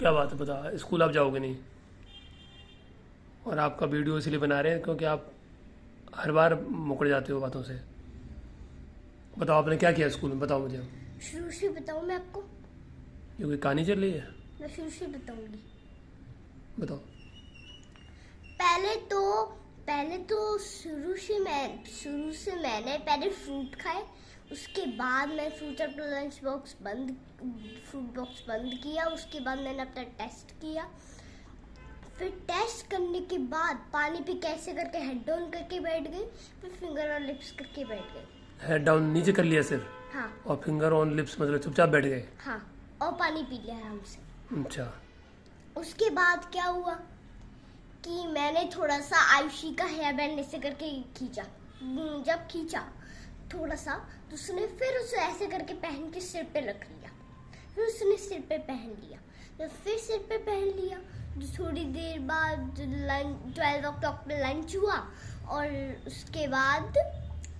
क्या बात है, बता। स्कूल आप जाओगे नहीं? और आपका वीडियो इसलिए बना रहे हैं क्योंकि आप हर बार मुकर जाते हो बातों से। बताओ आपने क्या किया स्कूल में, बताओ मुझे। शुरू से बताऊं मैं आपको? ये कोई कहानी चल रही है? मैं शुरू से बताऊंगी। बताओ। पहले तो शुरू से मैंने पहले फ्रूट खाए। उसके बाद मैं फ्रूट बॉक्स बंद किया। उसके बाद मैंने अपना टेस्ट किया। फिर टेस्ट करने के बाद पानी पे कैसे करके हेड डाउन करके बैठ गई। फिर फिंगर और लिप्स करके बैठ गई। हेड डाउन नीचे कर लिया सिर्फ? हाँ। और फिंगर ऑन लिप्स मतलब चुपचाप बैठ गए? हाँ, और पानी पी लिया आराम से। अच्छा। उसके बाद क्या हुआ कि मैंने थोड़ा सा आयुषी का हेयर बैंड ऐसे करके खींचा। जब खींचा थोड़ा सा तो उसने फिर उसे ऐसे करके पहन के सिर पे रख लिया। फिर उसने सिर पे पहन लिया। तो फिर सिर पे पहन लिया। जो थोड़ी देर बाद 12 o'clock में लंच हुआ। और उसके बाद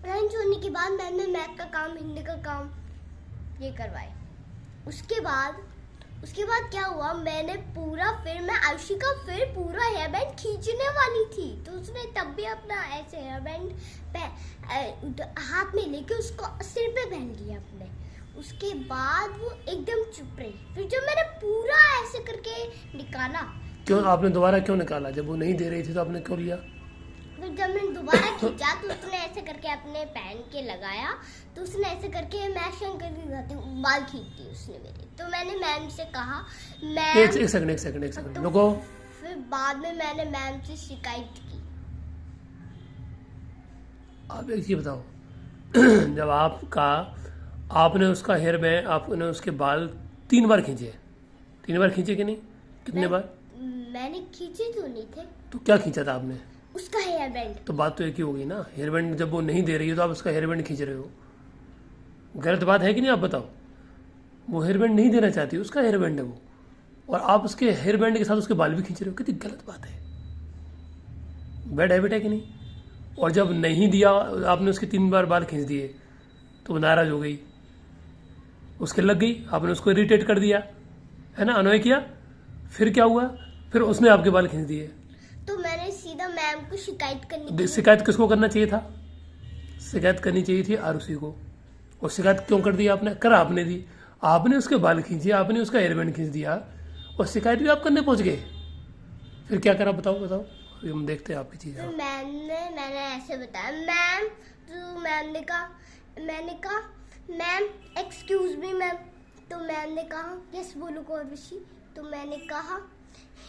लंच होने के बाद मैंने मैथ का काम, हिंदी का काम ये करवाए। उसके बाद क्या हुआ, मैं आयुषी का फिर पूरा हेयर बैंड खींचने वाली थी। तो उसने तब भी अपना ऐसे हेयर बैंड हाथ में लेके उसको सिर पे पहन लिया अपने। उसके बाद वो एकदम चुप रही। फिर जब मैंने पूरा ऐसे करके निकाला। क्यों आपने दोबारा क्यों निकाला? जब वो नहीं दे रही थी तो आपने क्यों लिया? फिर जब मैंने दोबारा खींचा तो उसने ऐसे करके अपने पहन के लगाया। तो उसने ऐसे करके मैं शंकर की जाती बाल खींचती उसने मेरे। तो मैंने मैम से कहा, मैम एक सेकंड रुको। फिर बाद में मैंने मैम से शिकायत की। आप एक चीज बताओ जब आपने उसका हेयर बैंड, आपने उसके बाल 3 बार खींचे? 3 बार खींचे कि नहीं? कितने बार? मैंने खींचे तो नहीं थे। तो क्या खींचा था आपने? उसका हेयर बैंड। तो बात तो एक ही होगी ना। हेयर बैंड जब वो नहीं दे रही है तो आप उसका हेयर बैंड खींच रहे हो। गलत बात है कि नहीं? आप बताओ। वो हेयर बैंड नहीं देना चाहती, उसका हेयर बैंड है वो, और आप उसके हेयर बैंड के साथ उसके बाल भी खींच रहे हो। कितनी गलत बात है। बैड हैबिट है कि नहीं? और जब नहीं दिया, आपने उसके 3 बार बाल खींच दिए तो वो नाराज हो गई, उसके लग गई, आपने उसको इरिटेट कर दिया, है ना, अनोय किया। फिर क्या हुआ? फिर उसने आपके बाल खींच दिए। तो मैंने सीधा मैम को शिकायत करनी थी। शिकायत किसको करना चाहिए था? शिकायत करनी चाहिए थी आरुषि को। और शिकायत क्यों कर दी आपने? कर आपने दी। आपने उसके बाल खींचे, आपने उसका हेयर बैंड खींच दिया, और शिकायत भी आप करने पहुंच गए। फिर क्या करा? बताओ। अभी हम देखते हैं आपकी चीज़। तो मैंने ऐसे बताया मैम। तो मैंने कहा मैम एक्सक्यूज मी मैम। तो मैम ने कहा यस बोलो कौरवशी। तो मैंने कहा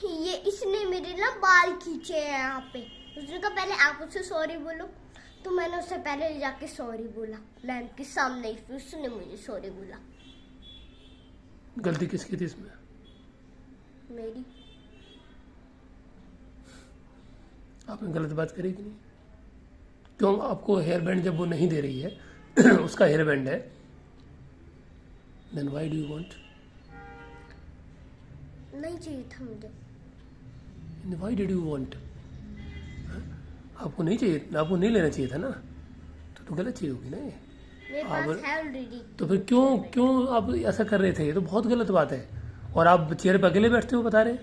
ये इसने मेरे ना बाल खींचे हैं यहाँ पे। उसने कहा पहले आप उससे सॉरी बोलो। तो मैंने उससे पहले जाके सॉरी बोला मैम के सामने ही। फिर उसने मुझे सॉरी बोला। गलती किसकी थी इसमें? मेरी। आपने गलत बात करी कि नहीं? क्यों आपको हेयर बैंड जब वो नहीं दे रही है उसका हेयर बैंड है, then why do you want? नहीं चाहिए था मुझे। Why did you want? आपको नहीं चाहिए, आपको नहीं लेना चाहिए था ना, तो गलत चीज होगी ना ये। मेरे पास है ऑलरेडी। तो फिर क्यों आप ऐसा कर रहे थे? ये तो बहुत गलत बात है। और आप चेयर पर अकेले बैठते हो, बता रहे?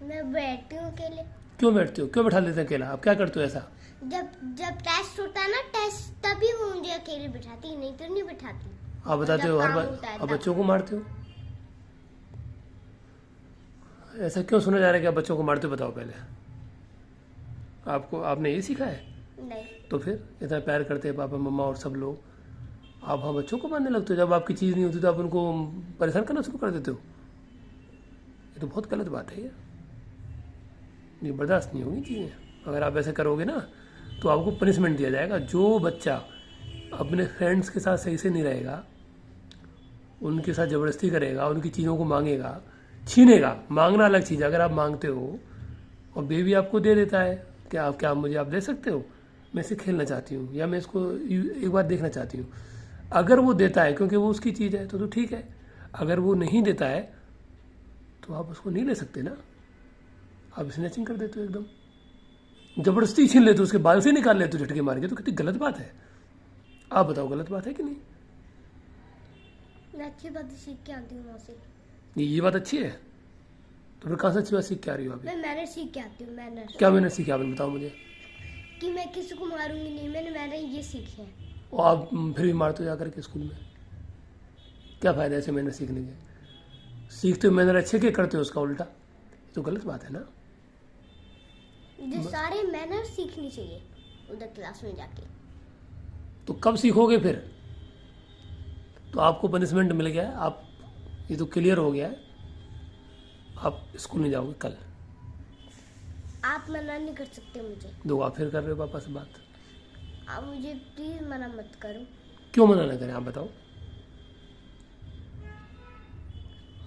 मैं बैठती हूँ अकेले। क्यों बैठते हो? क्यों बैठा लेते हैं अकेला? आप क्या करते हो ऐसा? जब टेस्ट होता है ना, टेस्ट तभी वो मुझे अकेले बिठाती, नहीं तो नहीं बिठाती। आप बताते हो हर बार आप बच्चों को मारते हो। ऐसा क्यों सुना जा रहा है कि आप बच्चों को मारते हो? बताओ पहले। आपने ये सीखा है? नहीं। तो फिर इतना प्यार करते हैं पापा मम्मा और सब लोग, आप हाँ बच्चों को मारने लगते हो? जब आपकी चीज़ नहीं होती तो आप उनको परेशान करना शुरू कर देते हो। ये तो बहुत गलत बात है ये बर्दाश्त नहीं होगी चीज़ें। अगर आप ऐसे करोगे ना तो आपको पनिशमेंट दिया जाएगा। जो बच्चा अपने फ्रेंड्स के साथ सही से नहीं रहेगा, उनके साथ ज़बरदस्ती करेगा, उनकी चीज़ों को मांगेगा, छीनेगा। मांगना अलग चीज़ है। अगर आप मांगते हो और बेबी आपको दे देता है, क्या आप दे सकते हो? मैं इसे खेलना चाहती हूँ, या मैं इसको एक बार देखना चाहती हूँ। अगर वो देता है क्योंकि वो उसकी चीज़ है तो ठीक है। अगर वो नहीं देता है तो आप उसको नहीं ले सकते ना। आप स्नैचिंग कर देते हो, एकदम ज़बरदस्ती छीन लेते हो, उसके बाल से निकाल लेते हो झटके मार के। तो कितनी गलत बात है। आप बताओ गलत बात है कि नहीं? मैं अच्छी बात सीख के आती हूँ वहाँ से। ये बात अच्छी है, तो फिर कहाँ से अच्छी बात सीख के आ रही हो अभी? मैं मैनर सीख के आती हूँ। मैनर क्या मैंने सीखा आपने बताओ मुझे। कि मैं किसी को मारूंगी नहीं, मैंने ये सीखे हैं। और आप फिर भी मारते हो जाकर के स्कूल में, क्या फ़ायदा ऐसे मैनर सीखने के? सीखते हो मैनर अच्छे के, करते हो उसका उल्टा, तो गलत बात है ना। मुझे सारे मैनर सीखने चाहिए उधर क्लास में जाके। तो कब सीखोगे फिर? तो आपको पनिशमेंट मिल गया है, आप ये तो क्लियर हो गया है, आप स्कूल नहीं जाओगे कल। आप मना नहीं कर सकते मुझे। दो आप फिर कर रहे हो पापा से बात। आप मुझे प्लीज मना मत करो। क्यों मना ना करें आप बताओ।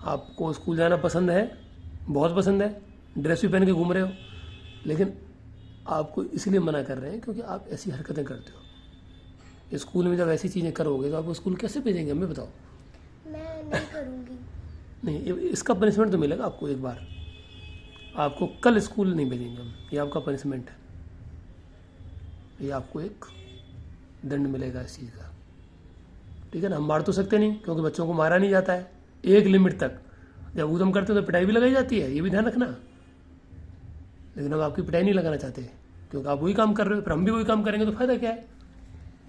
आपको स्कूल जाना पसंद है, बहुत पसंद है, ड्रेस भी पहन के घूम रहे हो, लेकिन आपको इसलिए मना कर रहे हैं क्योंकि आप ऐसी हरकतें करते हो। स्कूल में जब ऐसी चीज़ें करोगे तो आपको स्कूल कैसे भेजेंगे हमें बताओ। मैं नहीं करूँगी। नहीं, इसका पनिशमेंट तो मिलेगा आपको एक बार। आपको कल स्कूल नहीं भेजेंगे हम, ये आपका पनिशमेंट है। ये आपको एक दंड मिलेगा इस चीज़ का, ठीक है ना। हम मार तो सकते नहीं क्योंकि बच्चों को मारा नहीं जाता है, एक लिमिट तक। जब ऊधम करते हो तो पिटाई भी लगाई जाती है, ये भी ध्यान रखना। लेकिन हम आपकी पिटाई नहीं लगाना चाहते क्योंकि आप वही काम कर रहे हो, फिर हम भी वही काम करेंगे तो फायदा क्या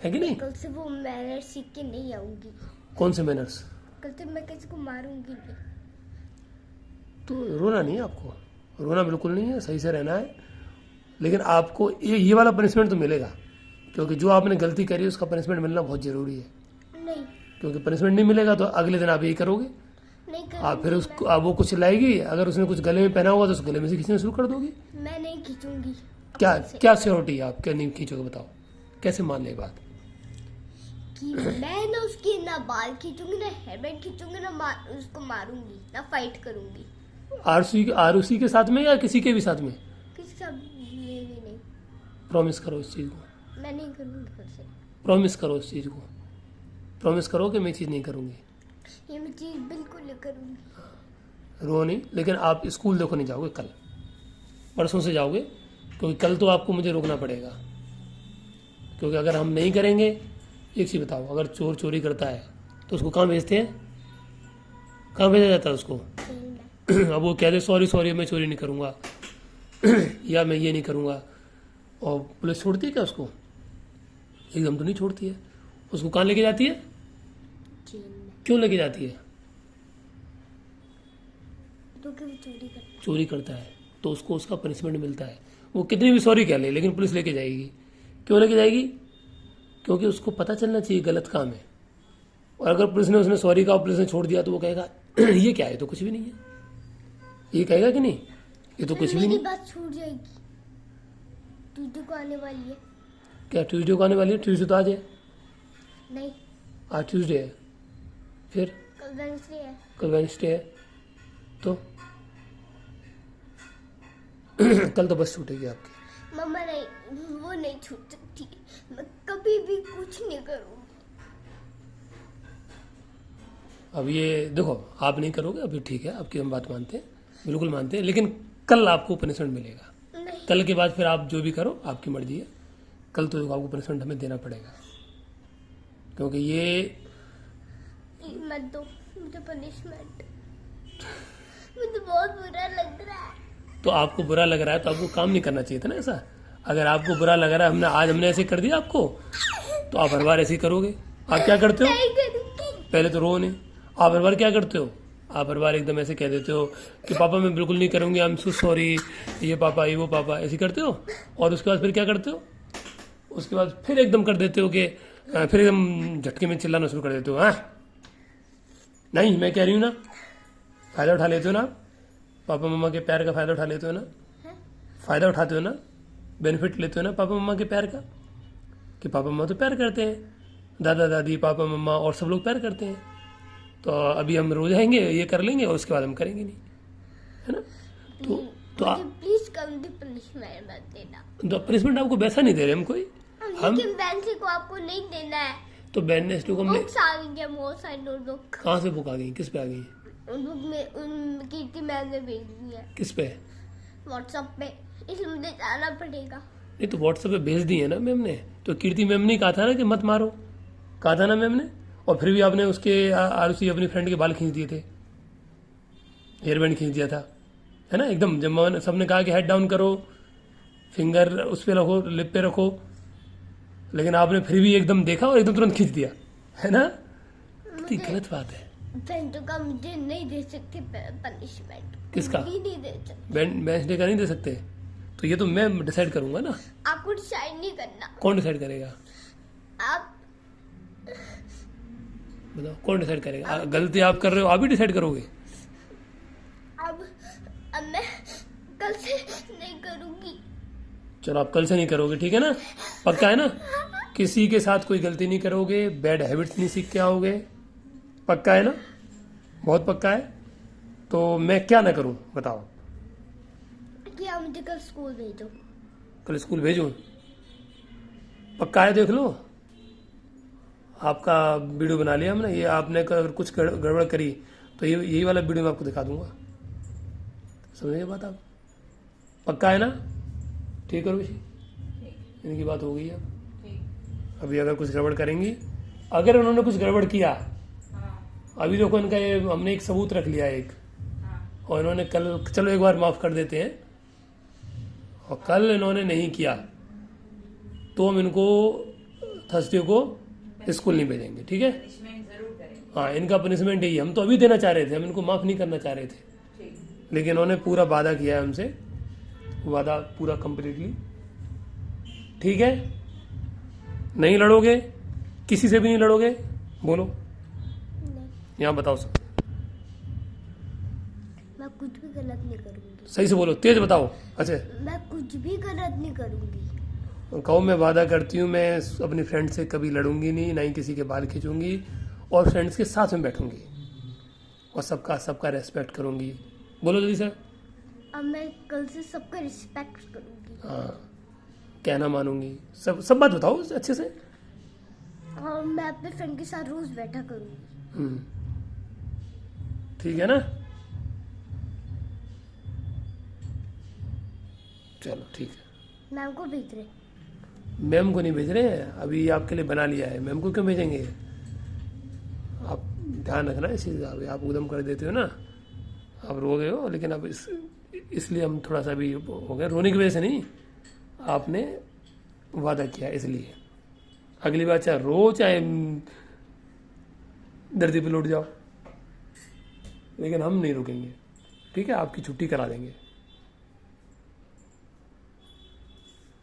है कि नहीं। कल से वो मैनर सीख के नहीं आऊंगी। कौन से मैनर्स? कल से मैं किसी को मारूंगी नहीं। तो रोना नहीं है आपको, रोना बिल्कुल नहीं है, सही से रहना है। लेकिन आपको ये वाला पनिशमेंट तो मिलेगा, क्योंकि जो आपने गलती करी है उसका पनिशमेंट मिलना बहुत ज़रूरी है। नहीं, क्योंकि पनिशमेंट नहीं मिलेगा तो अगले दिन आप यही करोगे। नहीं आप फिर करूंगी। उसको आप वो कुछ लाएगी, अगर उसने कुछ गले में पहना होगा तो उस गले में से खींचना शुरू कर दोगी। मैं नहीं खींचूंगी। क्या क्या श्योरिटी है आप क्या नहीं खींचोगे बताओ, कैसे मान ले बात। कि मैं ना उसकी ना बाल खींचूंगी, ना हेयर बैंड खींचूंगी, ना उसको मारूंगी, ना फाइट करूंगी। आरुषि के साथ में या किसी के भी साथ में? किसी का ये भी नहीं। प्रॉमिस करो इस चीज़ को, मैं नहीं करूंगी फिर से। प्रॉमिस करो इस चीज़ को, प्रॉमिस करो कि मैं चीज़ नहीं करूँगी। ये मैं चीज बिल्कुल नहीं करूंगी। रो नहीं, लेकिन आप स्कूल देखो नहीं जाओगे कल, परसों से जाओगे, क्योंकि कल तो आपको मुझे रोकना पड़ेगा। क्योंकि अगर हम नहीं करेंगे, एक चीज़ बताओ, अगर चोर चोरी करता है तो उसको कहाँ भेजते हैं, कहाँ भेजा जाता है उसको? जेल में। अब वो कह दे सॉरी सॉरी मैं चोरी नहीं करूँगा या मैं ये नहीं करूँगा, और पुलिस छोड़ती है क्या उसको? एकदम तो नहीं छोड़ती है। उसको कहाँ लेके जाती है? जेल में। क्यों लेके जाती है? क्योंकि वो चोरी करता है तो उसको उसका पनिशमेंट मिलता है। वो कितनी भी सॉरी कह ले, लेकिन पुलिस लेके जाएगी। क्यों लेके जाएगी? क्योंकि उसको पता चलना चाहिए गलत काम है। और अगर पुलिस ने उसने सॉरी कहा, पुलिस ने छोड़ दिया, तो वो कहेगा ये क्या है, तो कुछ भी नहीं है। ये कहेगा कि नहीं, ये तो कुछ भी मेरी नहीं। बात छूट जाएगी। ट्यूसडे को आने वाली है। क्या ट्यूसडे को आने वाली है? ट्यूसडे तो आज है। नहीं, आज ट्यूसडे है, फिर कल वेडनेसडे है। कल वेडनेसडे है, तो कल तो बस छूटेगी आपकी। मम्मा नहीं, वो नहीं छूट सकती। मैं कभी भी कुछ नहीं करूँगी। अब ये देखो, आप नहीं करोगे अभी, ठीक है, आपकी हम बात मानते हैं, बिल्कुल मानते हैं, लेकिन कल आपको पनिशमेंट मिलेगा। नहीं, कल के बाद फिर आप जो भी करो आपकी मर्जी है। कल तो आपको पनिशमेंट हमें देना पड़ेगा, क्योंकि ये मत दो मुझे पनिशमेंट। मुझे बहुत बुरा लग रहा है। तो आपको बुरा लग रहा है तो आपको काम नहीं करना चाहिए था ना ऐसा। अगर आपको बुरा लग रहा है, हमने ऐसे कर दिया आपको, तो आप हर बार ऐसे ही करोगे। आप क्या करते हो? नहीं करूँगी। पहले तो रो नहीं, आप हर बार क्या करते हो? आप हर बार एकदम ऐसे कह देते हो कि पापा मैं बिल्कुल नहीं करूँगी, आई एम सो सॉरी, ये पापा ये वो पापा, ऐसे करते हो। और उसके बाद फिर क्या करते हो? उसके बाद फिर एकदम कर देते हो कि फिर एकदम झटके में चिल्लाना शुरू कर देते हो। हाँ नहीं, मैं कह रही हूँ ना, फ़ायदा उठा लेते हो ना आप, पापा मम्मा के प्यार का फ़ायदा उठा लेते हो ना, फ़ायदा उठाते हो ना, बेनिफिट लेते हो ना पापा मम्मा के प्यार का, कि पापा मम्मा तो प्यार करते हैं, दादा दादी पापा मम्मा और सब लोग प्यार करते हैं। तो अभी हम रो जाएंगे, ये कर लेंगे और उसके बाद हम करेंगे नहीं, है ना। तो मुझे प्लीज कम दी पनिशमेंट मत देना। तो पनिशमेंट आपको वैसा नहीं दे रहे हम कोई। लेकिन वेडनेसडे को आपको नहीं देना है। तो वेडनेसडे को हमने बुक्स आ गई है, बहुत सारी नोटबुक। कहाँ से बुक आ गई, किस पे आ गई? उन बुक में उन कीर्ति मैम ने भेज दी है किस पे? व्हाट्सएप पे, इसलिए मुझे जाना पड़ेगा। नहीं तो व्हाट्सएप पे भेज दी है ना मैम ने। तो कीर्ति मैम ने कहा था ना कि मत मारो, कहा था ना मैम ने, और फिर भी आपने उसके आरुषि अपनी फ्रेंड के बाल खींच दिए थे। हेयर बैंड खींच दिया था, है ना, एकदम। जब सबने कहा कि हेड डाउन करो, फिंगर उस पर रखो, लिप पे रखो, लेकिन आपने फिर भी एकदम देखा और एकदम तुरंत खींच दिया, है ना। कितनी गलत बात है। बेंटो का मुझे नहीं दे सकते पनिशमेंट। किसका? भी नहीं दे सकते। बेंच डे का नहीं दे सकते, तो ये तो मैं डिसाइड करूंगा ना। आपको डिसाइड नहीं करना। कौन डिसाइड करेगा? आप बताओ, कौन डिसाइड करेगा? गलती आप कर रहे हो, आप ही डिसाइड करोगे। अब मैं कल से नहीं करूंगी। चलो, आप कल से नहीं करोगे, ठीक है ना? पक्का है ना? किसी के साथ कोई गलती नहीं करोगे, बैड हैबिट्स नहीं सीख के आओगे, पक्का है ना? बहुत पक्का है। तो मैं क्या ना करूं, बताओ। कि आप मुझे कल स्कूल भेजो। कल स्कूल भेजूं? पक्का है? देख लो, आपका वीडियो बना लिया हमने। ये आपने अगर कुछ गड़बड़ करी तो ये यही वाला वीडियो मैं आपको दिखा दूंगा। समझे बात आप? पक्का है ना? ठीक है ऋषि, इनकी बात हो गई अब। अभी अगर कुछ गड़बड़ करेंगी, अगर उन्होंने कुछ गड़बड़ किया, अभी देखो इनका ये हमने एक सबूत रख लिया एक, और इन्होंने कल, चलो एक बार माफ कर देते हैं, और कल इन्होंने नहीं किया तो हम इनको थर्सडे को स्कूल नहीं भेजेंगे, ठीक है? हाँ, इनका पनिशमेंट यही। हम तो अभी देना चाह रहे थे, हम इनको माफ नहीं करना चाह रहे थे, लेकिन इन्होंने पूरा वादा किया है हमसे, वादा पूरा कंप्लीटली, ठीक है? नहीं लड़ोगे, किसी से भी नहीं लड़ोगे, बोलो। यहाँ बताओ सब। मैं कुछ भी गलत नहीं करूंगी। सही से बोलो, तेज बताओ। अच्छा, मैं कुछ भी गलत नहीं करूंगी। कहो मैं वादा करती हूँ, मैं अपनी फ्रेंड से कभी लड़ूंगी नहीं, ना ही किसी के बाल खींचूंगी, और फ्रेंड्स के साथ में बैठूंगी, और सबका रेस्पेक्ट करूंगी। बोलो जल्दी से। अब मैं कल से सबका रिस्पेक्ट करूंगी। हाँ, कहना मानूंगी, सब बात बताओ अच्छे से। और मैं अपने फ्रेंड के साथ रोज बैठा करूंगी। ठीक है ना? चलो ठीक है। मैम को भेज रहे? मैम को नहीं भेज रहे हैं, अभी आपके लिए बना लिया है। मैम को क्यों भेजेंगे? आप ध्यान रखना इस चीज़ का। आप उदम कर देते हो ना, आप रो गए हो, लेकिन अब इसलिए हम थोड़ा सा भी हो गए। रोने की वजह से नहीं, आपने वादा किया इसलिए। अगली बार चाहे रो, चाहे धरती पे लौट जाओ, लेकिन हम नहीं रुकेंगे, ठीक है? आपकी छुट्टी करा देंगे।